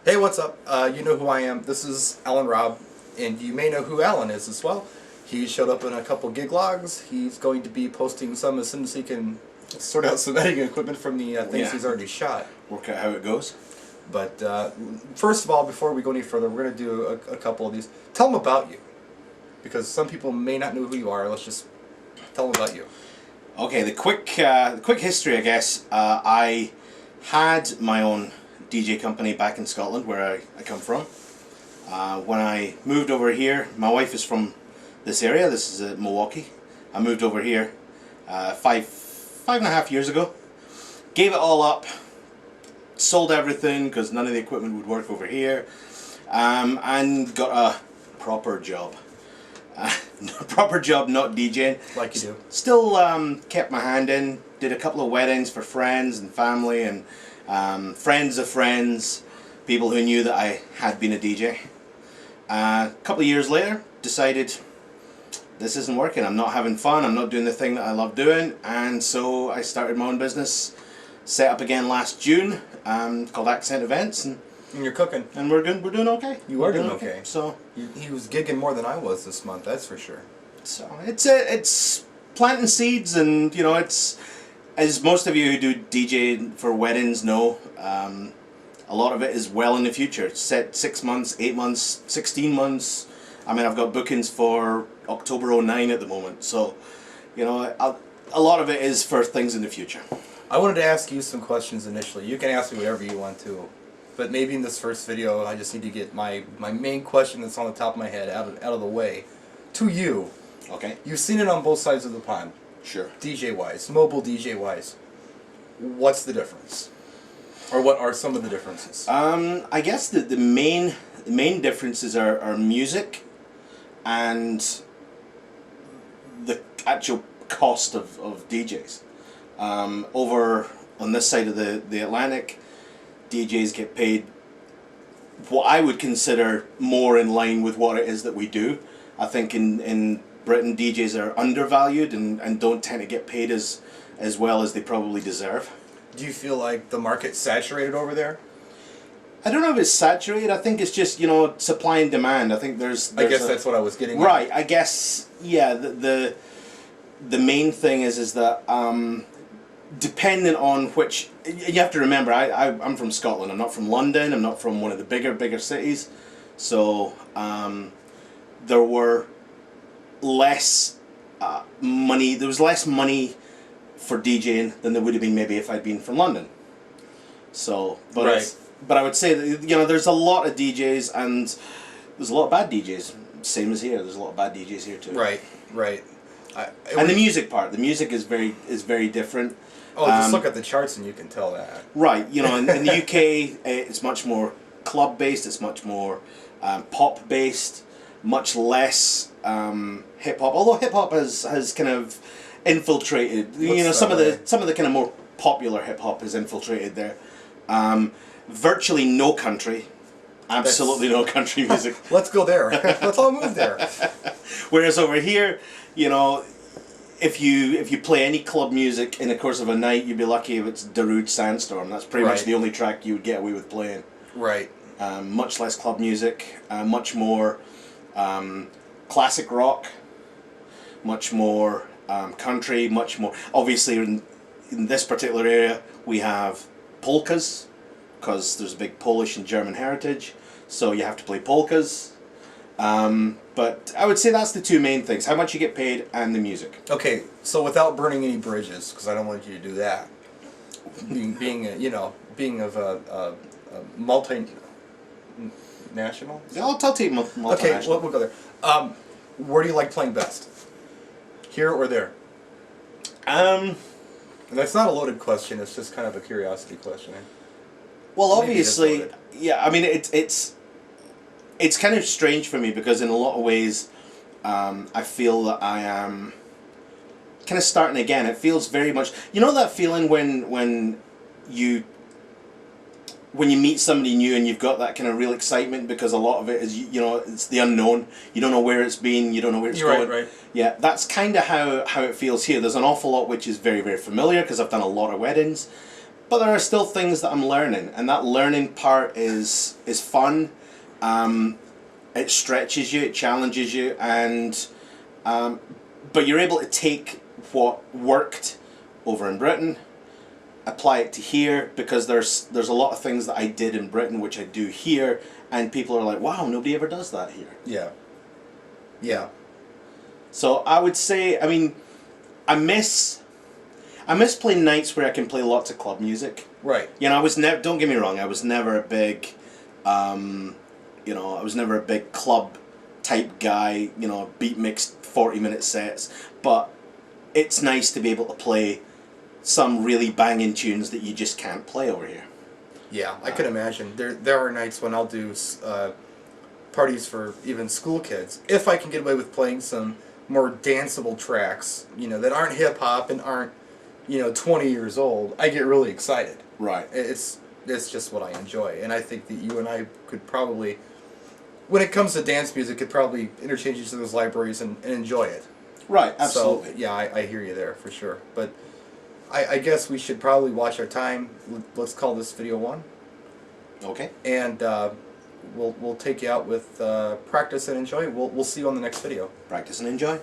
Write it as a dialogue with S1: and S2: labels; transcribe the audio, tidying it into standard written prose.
S1: Hey, what's up? You know who I am. This is Alan Robb, and you may know who Alan is as well. He showed up in a couple gig logs. He's going to be posting some as soon as he can sort out some editing equipment from the things he's already shot.
S2: Work out how it goes.
S1: But first of all, before we go any further, we're going to do a couple of these. Tell them about you, because some people may not know who you are. Let's just tell them about you.
S2: Okay, the quick history, I guess. I had my own DJ company back in Scotland, where I come from. When I moved over here, my wife is from this area. This is Milwaukee. I moved over here five and a half years ago. Gave it all up. Sold everything because none of the equipment would work over here, and got a proper job. Proper job, not DJing.
S1: Like you do.
S2: Still kept my hand in. Did a couple of weddings for friends and family and friends of friends, people who knew that I had been a DJ. A couple of years later, decided this isn't working. I'm not having fun. I'm not doing the thing that I love doing, and so I started my own business. Set up again last June, called Accent Events, and
S1: you're cooking.
S2: And we're doing okay.
S1: You are doing okay.
S2: So
S1: he was gigging more than I was this month. That's for sure.
S2: So it's planting seeds, and it's, as most of you who do DJ for weddings know, a lot of it is well in the future. It's set 6 months, 8 months, 16 months. I mean, I've got bookings for October '09 at the moment. So, a lot of it is for things in the future.
S1: I wanted to ask you some questions initially. You can ask me whatever you want to, but maybe in this first video I just need to get my main question that's on the top of my head out of the way. To you.
S2: Okay.
S1: You've seen it on both sides of the pond.
S2: Sure.
S1: DJ-wise, mobile DJ-wise. What's the difference? Or what are some of the differences?
S2: I guess the main differences are music and the actual cost of DJs. Over on this side of the Atlantic, DJs get paid what I would consider more in line with what it is that we do. I think in Britain, DJs are undervalued and don't tend to get paid as well as they probably deserve.
S1: Do you feel like the market's saturated over there?
S2: I don't know if it's saturated. I think it's just, supply and demand. I think there's
S1: I guess that's what I was getting at.
S2: Right, I guess, yeah, the main thing is that depending on which, you have to remember, I'm from Scotland. I'm not from London. I'm not from one of the bigger cities. So there were less money. There was less money for DJing than there would have been maybe if I'd been from London. So, but
S1: right.
S2: But I would say that there's a lot of DJs and there's a lot of bad DJs. Same as here. There's a lot of bad DJs here too.
S1: Right.
S2: And the music part. The music is very different.
S1: Oh, just look at the charts and you can tell that.
S2: Right. In the UK, it's much more club based. It's much more pop based. Much less hip hop. Although hip hop has kind of infiltrated. Some of the kind of more popular hip hop has infiltrated there. Virtually no country. Absolutely no country music.
S1: Let's go there. Let's all move there.
S2: Whereas over here, if you play any club music in the course of a night, you'd be lucky if it's Darude Sandstorm. That's pretty much the only track you would get away with playing.
S1: Right.
S2: Much less club music, much more classic rock, much more country, much more. Obviously, in this particular area, we have polkas, because there's a big Polish and German heritage, so you have to play polkas. But I would say that's the two main things: how much you get paid and the music.
S1: Okay, so without burning any bridges, because I don't want you to do that. Being of a multinational.
S2: I'll take multinational.
S1: Okay, we'll go there. Where do you like playing best? Here or there? And that's not a loaded question. It's just kind of a curiosity question.
S2: Well, obviously, yeah. I mean, it's kind of strange for me because in a lot of ways, I feel that I am kind of starting again. It feels very much, that feeling when you meet somebody new and you've got that kind of real excitement because a lot of it is it's the unknown. You don't know where it's been. You don't know where it's going.
S1: Right.
S2: Yeah, that's kind of how it feels here. There's an awful lot which is very, very familiar because I've done a lot of weddings. but there are still things that I'm learning, and that learning part is fun. It stretches you, it challenges you, and but you're able to take what worked over in Britain, apply it to here, because there's a lot of things that I did in Britain which I do here, and people are like, wow, nobody ever does that here.
S1: Yeah. Yeah.
S2: So I would say, I mean, I miss playing nights where I can play lots of club music.
S1: Right.
S2: You know, I was never, don't get me wrong, I was never a big, I was never a big club type guy, beat mixed 40-minute sets, but it's nice to be able to play some really banging tunes that you just can't play over here.
S1: Yeah, I could imagine. There are nights when I'll do parties for even school kids, if I can get away with playing some more danceable tracks, that aren't hip hop and aren't, 20 years old. I get really excited.
S2: Right.
S1: It's just what I enjoy, and I think that you and I could probably, when it comes to dance music, could probably interchange each other's libraries and enjoy it.
S2: Right, absolutely.
S1: So, yeah, I hear you there for sure. But I guess we should probably watch our time. Let's call this video 1.
S2: Okay.
S1: And we'll take you out with practice and enjoy. We'll see you on the next video.
S2: Practice and enjoy.